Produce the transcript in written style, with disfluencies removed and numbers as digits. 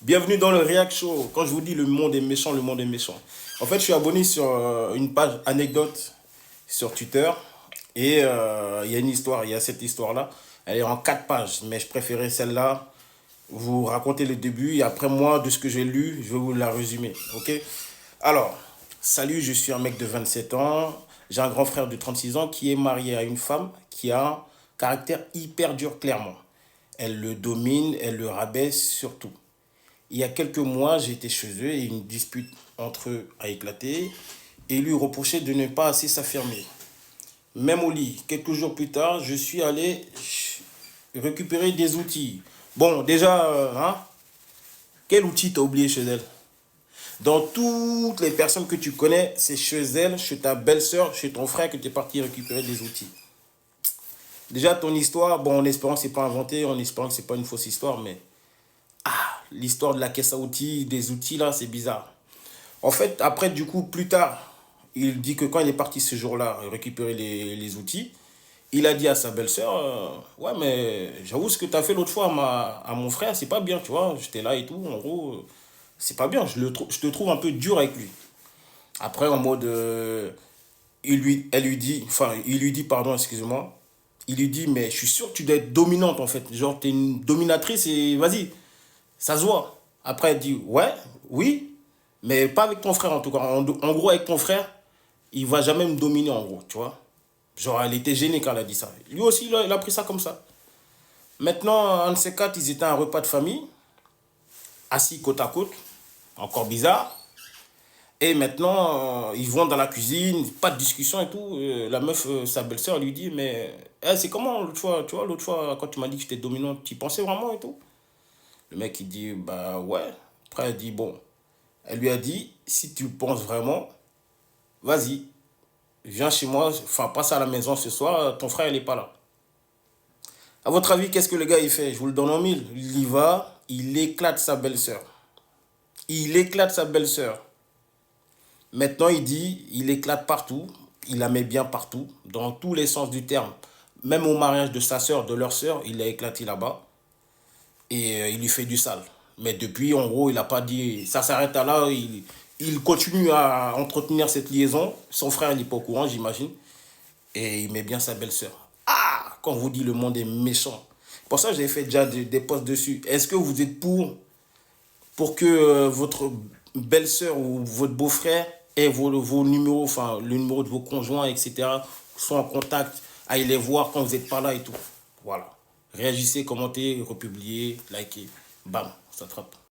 Bienvenue dans le React Show. Quand je vous dis le monde est méchant, le monde est méchant. En fait, je suis abonné sur une page anecdote sur Twitter. Et il y a une histoire, il y a cette histoire-là. Elle est en 4 pages, mais je préférais celle-là. Vous raconter le début et après moi, de ce que j'ai lu, je vais vous la résumer. Ok? Alors, salut, je suis un mec de 27 ans. J'ai un grand frère de 36 ans qui est marié à une femme qui a un caractère hyper dur, clairement. Elle le domine, elle le rabaisse surtout. Il y a quelques mois, j'étais chez eux et une dispute entre eux a éclaté et lui reprochait de ne pas assez s'affirmer. Même au lit, quelques jours plus tard, je suis allé récupérer des outils. Bon, déjà, quel outil t'as oublié chez elle? Dans toutes les personnes que tu connais, c'est chez elle, chez ta belle-sœur, chez ton frère que tu es parti récupérer des outils. Déjà, ton histoire, bon, en espérant que c'est pas inventé, en espérant que c'est pas une fausse histoire, mais l'histoire de la caisse à outils, des outils là, c'est bizarre. En fait, après, du coup, plus tard, il dit que quand il est parti ce jour-là récupérer les outils, il a dit à sa belle-sœur, ouais, mais j'avoue, ce que tu as fait l'autre fois à mon frère, c'est pas bien, tu vois. J'étais là et tout, en gros, c'est pas bien. Je te trouve un peu dur avec lui. Après, en mode, elle lui dit, enfin, il lui dit, pardon, excuse-moi, il lui dit, mais je suis sûr que tu dois être dominante en fait. Genre, t'es une dominatrice et vas-y, ça se voit. Après, elle dit, ouais, oui, mais pas avec ton frère en tout cas. En gros, avec ton frère, il va jamais me dominer en gros, tu vois. Genre, elle était gênée quand elle a dit ça. Lui aussi, il a pris ça comme ça. Maintenant, un de ces quatre, ils étaient à un repas de famille, assis côte à côte, encore bizarre. Et maintenant, ils vont dans la cuisine, pas de discussion et tout. La meuf, sa belle-sœur, lui dit, mais c'est comment l'autre fois, tu vois, l'autre fois, quand tu m'as dit que j'étais dominante, tu y pensais vraiment et tout? Le mec, il dit, bah ouais. Après, elle dit, bon. Elle lui a dit, si tu penses vraiment, vas-y, viens chez moi, enfin, passe à la maison ce soir, ton frère, il n'est pas là. À votre avis, qu'est-ce que le gars, il fait? Je vous le donne en mille. Il y va, il éclate sa belle-sœur. Il éclate sa belle-sœur. Maintenant, il dit, il éclate partout, il la met bien partout, dans tous les sens du terme. Même au mariage de sa sœur, de leur sœur, il l'a éclaté là-bas. Et il lui fait du sale. Mais depuis, en gros, il n'a pas dit, ça s'arrête à là, il continue à entretenir cette liaison. Son frère, il n'est pas au courant, j'imagine. Et il met bien sa belle-sœur. Ah, quand on vous dit le monde est méchant. Pour ça, j'ai fait déjà des posts dessus. Est-ce que vous êtes pour que votre belle-sœur ou votre beau-frère ait vos numéros, enfin le numéro de vos conjoints, etc., soient en contact, aillez les voir quand vous n'êtes pas là et tout. Voilà. Réagissez, commentez, republiez, likez. Bam, ça trappe.